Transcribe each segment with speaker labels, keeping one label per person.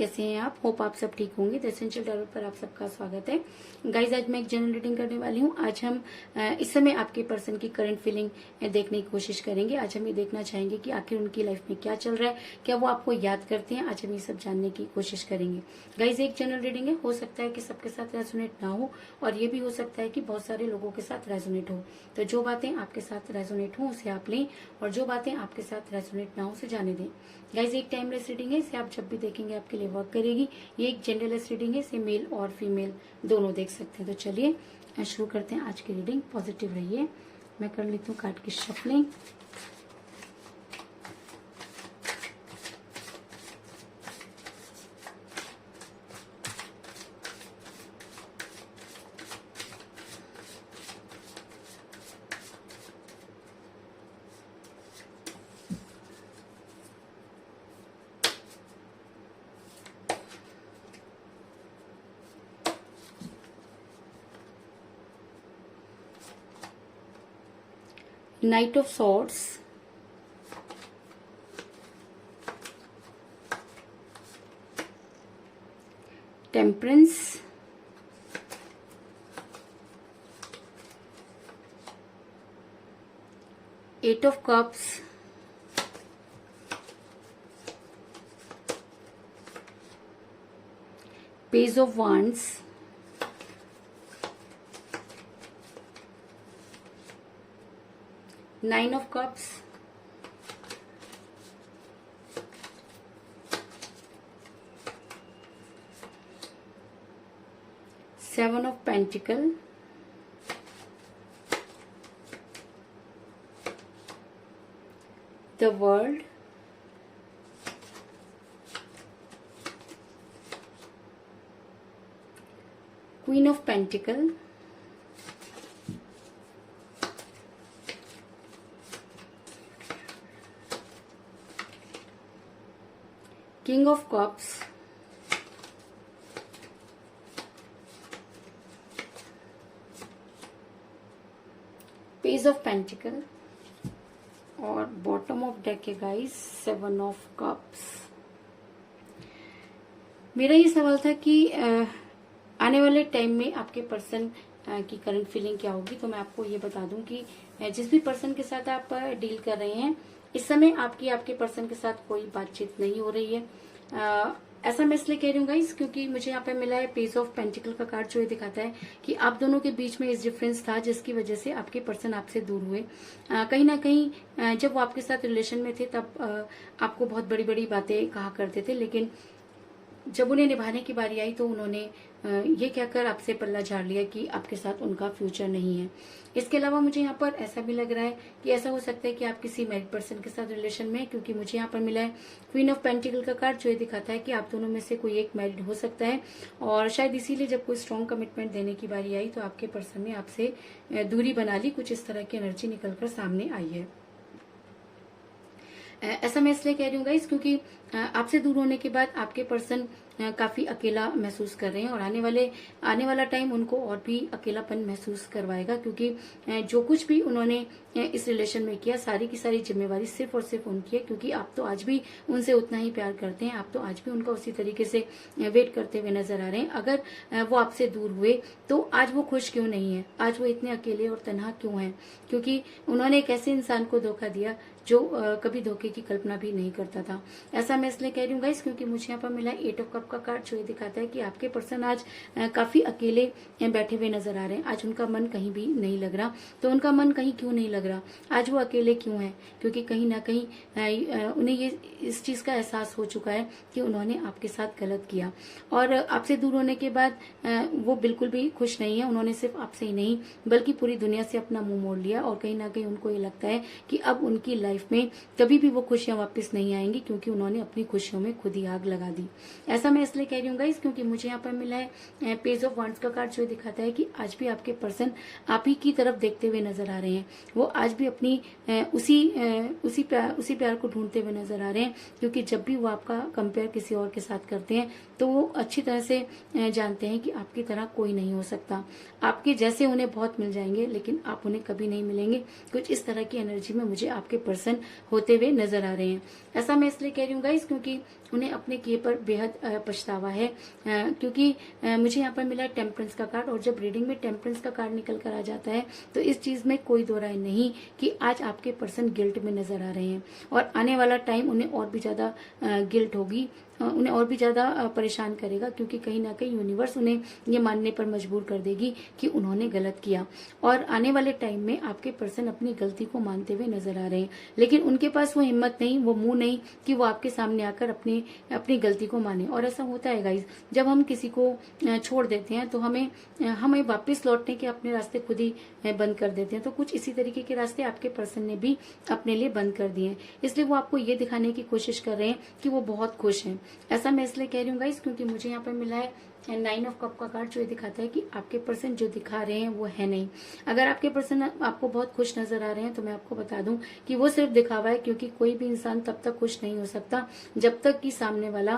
Speaker 1: कैसे हैं आप? होप आप सब ठीक होंगे। द एसेंशियल टैरोट पर आप सबका स्वागत है। गाइज, आज मैं एक जनरल रीडिंग करने वाली हूँ। आज हम इस समय आपके पर्सन की करंट फीलिंग देखने की कोशिश करेंगे। आज हम ये देखना चाहेंगे कि आखिर उनकी लाइफ में क्या चल रहा है, क्या वो आपको याद करते हैं। आज हम ये सब जानने की कोशिश करेंगे। गाइज, एक जनरल रीडिंग है, हो सकता है कि सबके साथ रेजोनेट ना हो और ये भी हो सकता है कि बहुत सारे लोगों के साथ रेजोनेट हो। तो जो बातें आपके साथ रेजोनेट हो उसे आप लें और जो बातें आपके साथ रेजोनेट ना हो उसे जाने दें। गाइज, एक टाइमलेस रीडिंग है, इसे आप जब भी देखेंगे आपके लिए वर्क करेगी। ये एक जेंडरलेस रीडिंग है, इसे मेल और फीमेल दोनों देख सकते हैं। तो चलिए शुरू करते हैं आज की रीडिंग। पॉजिटिव रहिए। मैं कर लेती हूँ कार्ड की shuffling. Knight of Swords, Temperance, Eight of Cups, Page of Wands, Nine of Cups, Seven of Pentacles, the World, Queen of Pentacles, King of Cups, Page of Pentacles और bottom of deck है guys, seven of cups. मेरा ये सवाल था कि आने वाले time में आपके पर्सन की करंट फीलिंग क्या होगी। तो मैं आपको ये बता दूं कि जिस भी पर्सन के साथ आप डील कर रहे हैं इस समय आपके पर्सन के साथ कोई बातचीत नहीं हो रही है। ऐसा मैं इसलिए कह रही हूँ गाइस क्योंकि मुझे यहाँ पे मिला है पेज ऑफ पेंटिकल का कार्ड, जो ये दिखाता है कि आप दोनों के बीच में इस डिफरेंस था जिसकी वजह से आपके पर्सन आपसे दूर हुए। कहीं ना कहीं जब वो आपके साथ रिलेशन में थे तब आपको बहुत बड़ी बड़ी बातें कहा करते थे, लेकिन जब उन्हें निभाने की बारी आई तो उन्होंने ये कहकर आपसे पल्ला झाड़ लिया कि आपके साथ उनका फ्यूचर नहीं है। इसके अलावा मुझे यहाँ पर ऐसा भी लग रहा है कि ऐसा हो सकता है कि आप किसी मैरिड पर्सन के साथ रिलेशन में, क्योंकि मुझे यहाँ पर मिला है क्वीन ऑफ पेंटिकल का कार्ड, जो ये दिखाता है कि आप दोनों में से कोई एक मैरिड हो सकता है और शायद इसीलिए जब कोई स्ट्रॉन्ग कमिटमेंट देने की बारी आई तो आपके पर्सन ने आपसे दूरी बना ली। कुछ इस तरह की एनर्जी निकलकर सामने आई है। ऐसा मैं इसलिए कह रही हूँ गाइस क्योंकि आपसे दूर होने के बाद आपके पर्सन काफी अकेला महसूस कर रहे हैं और आने वाला टाइम उनको और भी अकेलापन महसूस करवाएगा, क्योंकि जो कुछ भी उन्होंने इस रिलेशन में किया सारी की सारी जिम्मेवारी सिर्फ और सिर्फ उनकी है, क्योंकि आप तो आज भी उनसे उतना ही प्यार करते हैं, आप तो आज भी उनका उसी तरीके से वेट करते हुए नजर आ रहे हैं। अगर वो आपसे दूर हुए तो आज वो खुश क्यों नहीं है, आज वो इतने अकेले और तन्हा क्यों है? क्योंकि उन्होंने एक ऐसे इंसान को धोखा दिया जो कभी धोखे की कल्पना भी नहीं करता था। ऐसा मैं इसलिए कह रही हूँ गाइस क्योंकि मुझे यहाँ पर मिला एट ऑफ कप का कार्ड, जो ये दिखाता है कि आपके पर्सन आज काफी अकेले बैठे हुए नजर आ रहे हैं। आज उनका मन कहीं भी नहीं लग रहा। तो उनका मन कहीं क्यों नहीं लग रहा, आज वो अकेले क्यों है? क्योंकि कहीं ना कहीं उन्हें ये इस चीज का एहसास हो चुका है कि उन्होंने आपके साथ गलत किया और आपसे दूर होने के बाद वो बिल्कुल भी खुश नहीं है। उन्होंने सिर्फ आपसे ही नहीं बल्कि पूरी दुनिया से अपना मुंह मोड़ लिया और कहीं ना कहीं उनको ये लगता है कि अब उनकी लाइफ में कभी भी वो खुशियां वापस नहीं आएंगी, क्योंकि उन्होंने अपनी खुशियों में खुद ही आग लगा दी। ऐसा मैं इसलिए कह रही हूँ गाइस क्योंकि मुझे यहाँ पर मिला है पेज ऑफ वांड्स का कार्ड, जो दिखाता है कि आज भी आपके पर्सन आप ही की तरफ देखते हुए नजर आ रहे हैं। वो आज भी अपनी उसी प्यार को ढूंढते हुए नजर आ रहे हैं, क्योंकि जब भी वो आपका कंपेयर किसी और के साथ करते हैं तो वो अच्छी तरह से जानते हैं कि आपकी तरह कोई नहीं हो सकता। आपके जैसे उन्हें बहुत मिल जाएंगे लेकिन आप उन्हें कभी नहीं मिलेंगे। कुछ इस तरह की एनर्जी में मुझे आपके पर्सन होते हुए नजर आ रहे हैं। ऐसा मैं इसलिए कह रही हूँ गाइस क्योंकि उन्हें अपने किए पर बेहद पछतावा है, क्योंकि मुझे यहाँ पर मिला है टेम्परेंस का कार्ड, और जब रीडिंग में टेम्परेंस का कार्ड निकल कर आ जाता है तो इस चीज में कोई दो राय नहीं कि आज आपके पर्सन गिल्ट में नजर आ रहे हैं, और आने वाला टाइम उन्हें और भी ज्यादा गिल्ट होगी, उन्हें और भी ज्यादा परेशान करेगा, क्योंकि कहीं ना कहीं यूनिवर्स उन्हें ये मानने पर मजबूर कर देगी कि उन्होंने गलत किया। और आने वाले टाइम में आपके पर्सन अपनी गलती को मानते हुए नजर आ रहे हैं, लेकिन उनके पास वो हिम्मत नहीं, वो मुंह नहीं कि वो आपके सामने आकर अपनी गलती को माने। और ऐसा होता है गाइज, जब हम किसी को छोड़ देते हैं तो हमें वापस लौटने के अपने रास्ते खुद ही बंद कर देते हैं। तो कुछ इसी तरीके के रास्ते आपके पर्सन ने भी अपने लिए बंद कर दिए हैं, इसलिए वो आपको ये दिखाने की कोशिश कर रहे हैं कि वो बहुत खुश हैं। ऐसा मैं इसलिए कह रही हूँ गाइस, क्योंकि मुझे यहाँ पर मिला है 9 ऑफ कप का कार्ड, जो ये दिखाता है कि आपके पर्सन जो दिखा रहे हैं वो है नहीं। अगर आपके पर्सन आपको बहुत खुश नजर आ रहे हैं तो मैं आपको बता दूं कि वो सिर्फ दिखावा है, क्योंकि कोई भी इंसान तब तक खुश नहीं हो सकता जब तक कि सामने वाला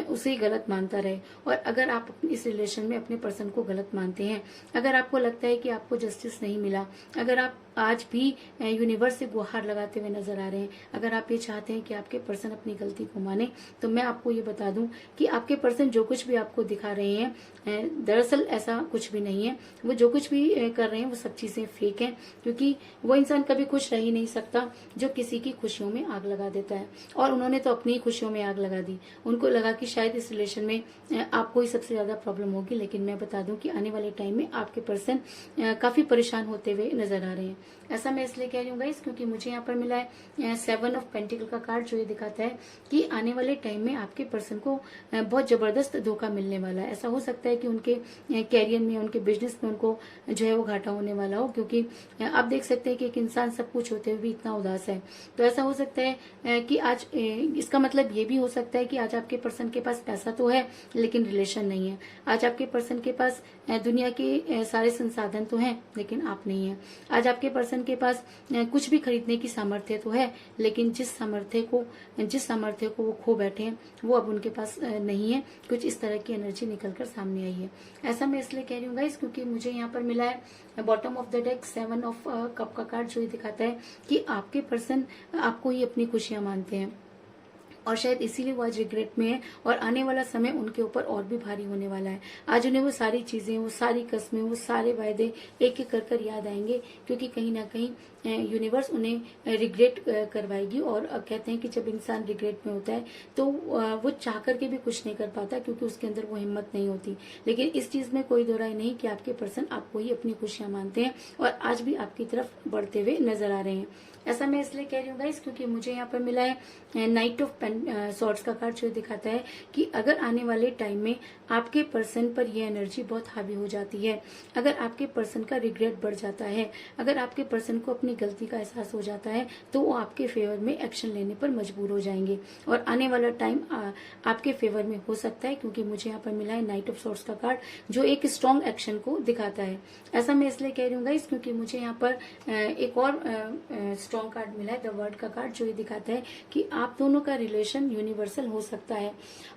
Speaker 1: उसे गलत मानता रहे। और अगर आप इस रिलेशन में अपने पर्सन को गलत मानते हैं, अगर आपको लगता है कि आपको जस्टिस नहीं मिला, अगर आप आज भी यूनिवर्स से गुहार लगाते हुए नजर आ रहे हैं, अगर आप ये चाहते हैं कि आपके पर्सन अपनी गलती को माने, तो मैं आपको ये बता दूं कि आपके पर्सन जो कुछ भी आपको दिखा रहे हैं दरअसल ऐसा कुछ भी नहीं है। वो जो कुछ भी कर रहे हैं वो सब चीजें फेक हैं, क्योंकि वो इंसान कभी खुश रह ही नहीं सकता जो किसी की खुशियों में आग लगा देता है। और उन्होंने तो अपनी खुशियों में आग लगा दी, उनको लगा कि शायद इस रिलेशन में आपको ही सबसे ज्यादा प्रॉब्लम होगी, लेकिन मैं बता दूं कि आने वाले टाइम में आपके पर्सन काफी परेशान होते हुए नजर आ रहे हैं। ऐसा मैं इसलिए कह रही हूँ गाइस, क्योंकि मुझे यहाँ पर मिला है 7 ऑफ पेंटिकल का कार्ड, जो ये दिखाता है कि आने वाले टाइम में आपके पर्सन को बहुत जबरदस्त धोखा मिलने वाला है। ऐसा हो सकता है कि उनके कैरियर में, उनके बिजनेस में उनको जो है वो घाटा होने वाला हो, क्योंकि आप देख सकते हैं कि एक इंसान सब कुछ होते हुए भी इतना उदास है। तो ऐसा हो सकता है कि आज इसका मतलब ये भी हो सकता है कि आज आपके पर्सन के पास पैसा तो है लेकिन रिलेशन नहीं है। आज आपके पर्सन के पास दुनिया के सारे संसाधन तो हैं लेकिन आप नहीं है। आज आपके पर्सन के पास कुछ भी खरीदने की सामर्थ्य तो है, लेकिन जिस सामर्थ्य को वो खो बैठे हैं वो अब उनके पास नहीं है। कुछ इस तरह की एनर्जी निकलकर सामने आई है। ऐसा मैं इसलिए कह रही हूँ गाइस, क्योंकि मुझे यहाँ पर मिला है bottom of the deck 7 of cup का कार्ड, जो ये दिखाता है कि आपके पर्सन आपको ही अपनी खुशियां मानते हैं, और शायद इसीलिए वो आज रिग्रेट में है, और आने वाला समय उनके ऊपर और भी भारी होने वाला है। आज उन्हें वो सारी चीजें, वो सारी कस्में, वो सारे वायदे एक एक कर याद आएंगे, क्योंकि कहीं ना कहीं यूनिवर्स उन्हें रिग्रेट करवाएगी। और कहते हैं कि जब इंसान रिग्रेट में होता है तो वो चाह करके भी कुछ नहीं कर पाता, क्योंकि उसके अंदर वो हिम्मत नहीं होती। लेकिन इस चीज में कोई दो राय नहीं कि आपके पर्सन आपको ही अपनी खुशियां मानते हैं और आज भी आपकी तरफ बढ़ते हुए नजर आ रहे हैं। ऐसा मैं इसलिए कह रही हूँ गाइस, क्योंकि मुझे यहाँ पर मिला है नाइट ऑफ सॉर्ड्स का कार्ड, जो दिखाता है कि अगर आने वाले टाइम में आपके पर्सन पर यह एनर्जी बहुत हावी हो जाती है, अगर आपके पर्सन का रिग्रेट बढ़ जाता है, अगर आपके पर्सन को अपनी गलती का एहसास हो जाता है, तो वो आपके फेवर में एक्शन लेने पर मजबूर हो जाएंगे। और आने वाला टाइम आपके फेवर में हो सकता है, क्योंकि मुझे यहाँ पर मिला है नाइट ऑफ सॉर्ड्स का कार्ड, जो एक स्ट्रॉन्ग एक्शन को दिखाता है। ऐसा मैं इसलिए कह रही हूँ गाइस, क्योंकि मुझे यहाँ पर एक और स्ट्रॉन्ग कार्ड मिला है द वर्ड का कार्ड, जो ये दिखाता है कि आप दोनों का रिलेशन यूनिवर्सल हो सकता है।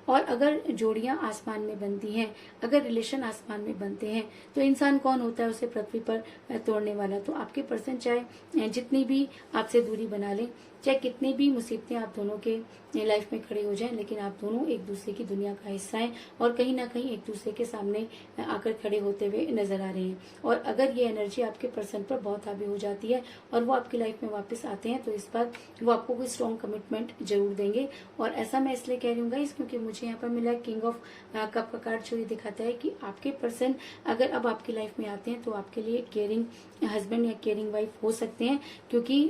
Speaker 1: और अगर जोड़ियां आसमान में बनती हैं, अगर रिलेशन आसमान में बनते हैं, तो इंसान कौन होता है उसे पृथ्वी पर तोड़ने वाला। तो आपके पर्सन चाहे जितनी भी आपसे दूरी बना लें, चाहे कितनी भी मुसीबतें आप दोनों के लाइफ में खड़े हो जाएं, लेकिन आप दोनों एक दूसरे की दुनिया का हिस्सा हैं और कहीं ना कहीं एक दूसरे के सामने आकर खड़े होते हुए नजर आ रहे हैं। और अगर ये एनर्जी आपके पर्सन पर बहुत हावी हो जाती है और वो आपकी लाइफ में वापस आते हैं, तो इस बार वो आपको कोई स्ट्रॉन्ग कमिटमेंट जरूर देंगे। और ऐसा मैं इसलिए कह रही हूँ गाइस, क्योंकि मुझे यहाँ पर मिला किंग ऑफ कप का कार्ड, जो ये दिखाता है कि आपके पर्सन अगर अब आपकी लाइफ में आते हैं तो आपके लिए केयरिंग हस्बैंड या केयरिंग वाइफ हो सकते हैं, क्योंकि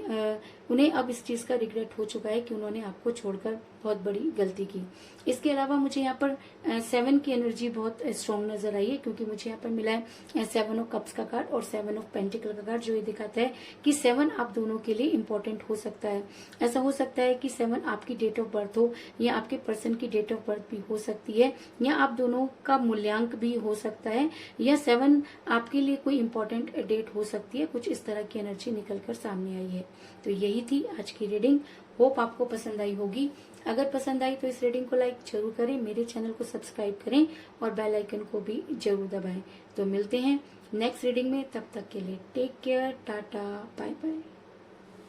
Speaker 1: उन्हें अब इस चीज का रिग्रेट हो चुका है कि उन्होंने आपको छोड़कर बहुत बड़ी गलती की। इसके अलावा मुझे यहाँ पर 7 की एनर्जी बहुत स्ट्रॉन्ग नजर आई है, क्योंकि मुझे यहाँ पर मिला है 7 ऑफ कप्स का कार्ड और 7 ऑफ पेंटिकल का कार्ड, जो ये दिखाता है कि 7 आप दोनों के लिए इम्पोर्टेंट हो सकता है। ऐसा हो सकता है कि 7 आपकी डेट ऑफ बर्थ हो, या आपके पर्सन की डेट ऑफ बर्थ भी हो सकती है, या आप दोनों का मूल्यांक भी हो सकता है, या 7 आपके लिए कोई इम्पोर्टेंट डेट हो सकती है। कुछ इस तरह की एनर्जी निकलकर सामने आई है। तो यही थी आज की रीडिंग। होप आपको पसंद आई होगी। अगर पसंद आई तो इस रीडिंग को लाइक जरूर करें, मेरे चैनल को सब्सक्राइब करें और बेल आइकन को भी जरूर दबाएं। तो मिलते हैं नेक्स्ट रीडिंग में, तब तक के लिए take care, tata, bye bye.